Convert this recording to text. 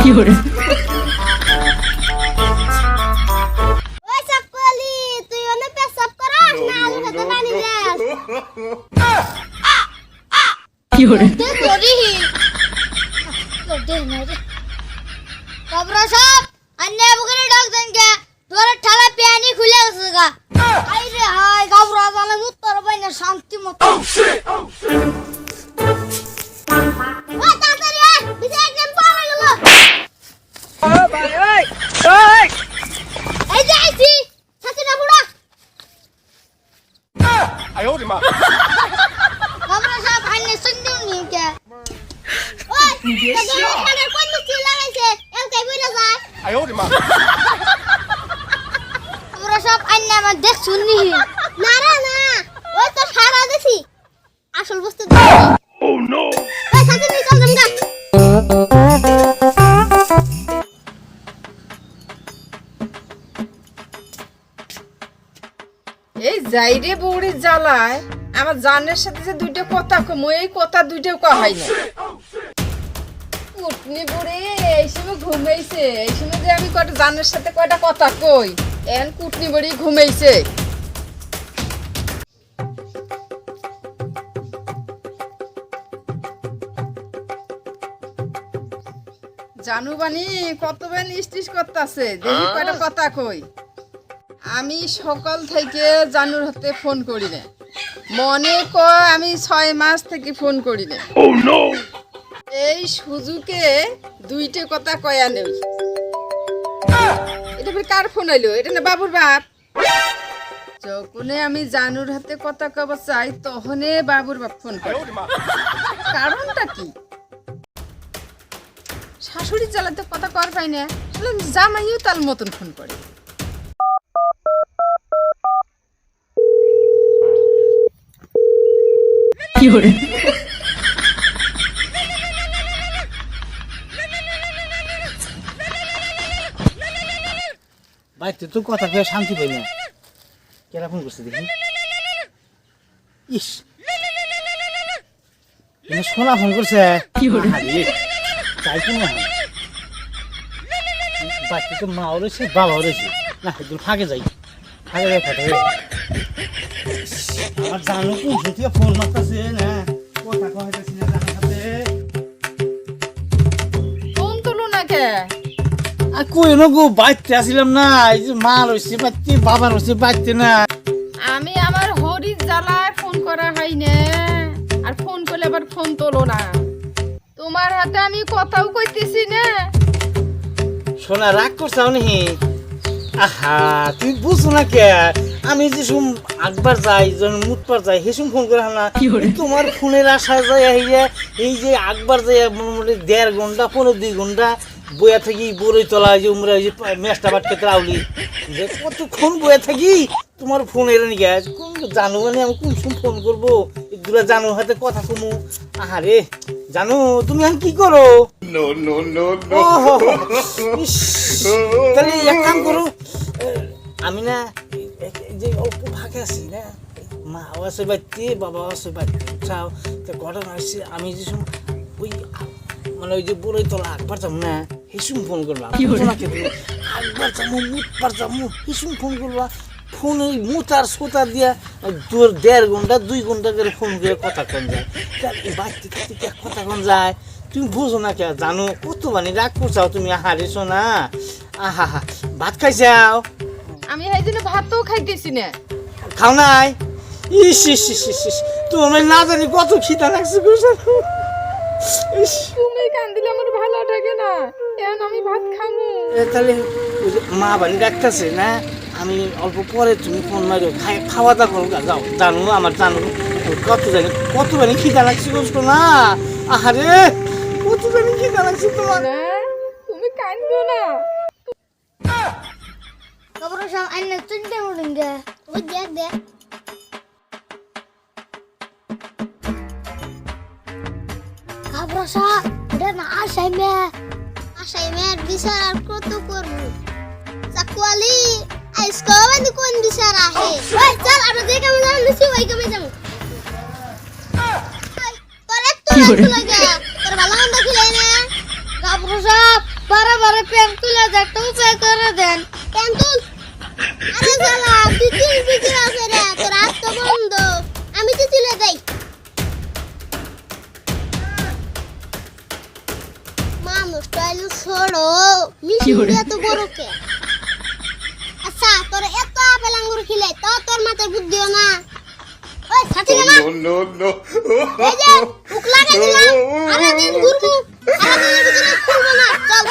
ওই চাকলি তুই অনেক পেশাব করাস না আলু খেতে পানি দেস তুই করি খবর সব अन्य बुकरे डाक देंगे तोरे ठाला प्यानी खुले उसका आई रे हाय गावरा वाला मुत्तर बने शांति मत ओ तातरी आ बिसे एकदम पावे लो ओ भाई ओए ओए ए जाईसी छाती ना बुड़ा आयो रे मां खबरा साहब अन्य सुनदे नहीं क्या ओए तो खाने कोन मुश्किल लागे छे एल कई बुझा যায় आयो रे मां আমরা সব আন্না আমার দেখ শুননি না রে না ওই তো সারা দেখি আসল বস্তু ও নো ওই সাথে নিয়ে চল জমগা এই যাইরে বউরে জ্বালায় আমার জানের সাথে যে দুইটা কথা কমু এই কথা দুইটাও কয়া হয় না উঠনি পড়ে এই সময় ঘুমাইছে এই সময় যে আমি কয়টা জানের সাথে কয়টা কথা কই এন কুটনি বড়ি ঘুমাইছে জানু বানি কত বেন স্টিস করতেছে দেখি কয়টা কথা কই আমি সকাল থেকে জানুর হাতে ফোন করি না মনে কয় আমি 6 মাস থেকে ফোন করি না এই সুজুকে দুইটা কথা কয়া নেই এটা ফির কার ফোন আইলো এটা না বাবুর বাপ যখনই আমি জানুর হাতে কথা কব চাই তখনই বাবুর বাপ ফোন করে কারণটা কি শাশুড়ি চালাতে কথা কর পাই না জামাইও তার মতন ফোন করে কি হরে ভাই তুই তো কথা কয়ে শান্তি পাই না কেরা ফোন করছে দেখি ইস সোনা ফোন করছে কি হলো চাই তো না বাচ্চা তো মাও রয়েছে বাবাও রয়েছে না একদম ফাঁকে যাই কথা আমার জানো কোন থেকে ফোন মারতেছে না কথা কইতেছি না জানার সাথে ফোন তুলো না কে আর কই না গো বাইতে আসিলাম না এই যে মা রয়েছে বাইতে বাবা রয়েছে বাইতে না আমি আমার হরির জ্বালায় ফোন করা হয় না আর ফোন করলে আবার ফোন তোলো না তোমার হাতে আমি কথাও কইতেছি না সোনা রাগ করছাও নাকি আহা তুই বুঝছো না কে আমি যে সুম একবার যাই যখন মুতবার যাই হেসুম ফোন করে না তোমার ফোনের আশা যায় এই যে একবার যাই মোটামুটি 1.5 ঘন্টা 1.5 ঘন্টা বইয়া থাকি বড়ই তলা যে উমরা যে মেষ্টা বাটকে ত্রাউলি যে কতক্ষণ বইয়া থাকি তোমার ফোন এর নিয়ে গেছে কোন জানো মানে আমি কোন সময় ফোন করবো এগুলা জানো হাতে কথা কমু আহারে জানো তুমি এখন কি করো नो नो नो नो তাহলে এক কাম করো আমি না যে অল্প ফাঁকে আছি না মা আছে বাড়িতে বাবা আছে বাড়িতে চাও তো ঘটনা আসছে আমি যে ওই মানে ওই যে বড়ই তলা একবার যাবো না হিসুম ফোন করলাম একবার যাবো মুতবার যাবো হিসুম ফোন করবা ফোন ওই মুতার সোতার দিয়া 1.5 ঘন্টা 2 ঘন্টা করে ফোন করে কথা কন যায় বাড়িতে থেকে কথা কন যায় তুমি বুঝো না কে জানো কত মানে রাগ করছাও তুমি আহারে শোনা আহা হা ভাত খাইছাও আমি এই দিনে ভাতও খাইতেছি না খাও নাই ইস ইস ইস ইস ইস তুমি না জানি কত খিদা লাগছে তুমি কান্দিলে আমার ভালো লাগে না এখন আমি ভাত খামু তাহলে মা বাড়ি ডাকতেছে না আমি অল্প পরে তুমি ফোন মারো খাওয়া দাওয়া করো যাও জানো আমার জানো কত জানি খিদা লাগছে বুঝতো না আহারে কত জানি খিদা লাগছে তোমার না তুমি কান্দো না খবর সব আন্না চিন্তা করুন গে ওই দেখ দেখ খবর সব এটা না আসাইমে বিচার আর কত করব চাকওয়ালি আইসকো মানে কোন বিচার আহে ওই চল আমরা যে কামে যাম নিছি ওই কামে যাম তোর একটু লাগে তোর ভালো মন্দ খিলাই না খবর সব বারে বারে প্যান তুলে দেন, একটা উপায় করে দেন। প্যান তুল। আরে শালা, তিতিল বিক্রি আছে রে, তোর হাত তো বন্ধ। আমি তিতিলে দেই। মানুষ টাইলু ছোড়ো, মিষ্টি এত বড় কে? আচ্ছা, তোর এত আপেল আঙ্গুর খিলে তো তোর মাথায় বুদ্ধিও না। ওই সাথী না, No, no, এই যে মুখ লাগাই দিলাম। সারাদিন ঘুরবো, সারাদিনের ভিতরে খুলবো না। চল।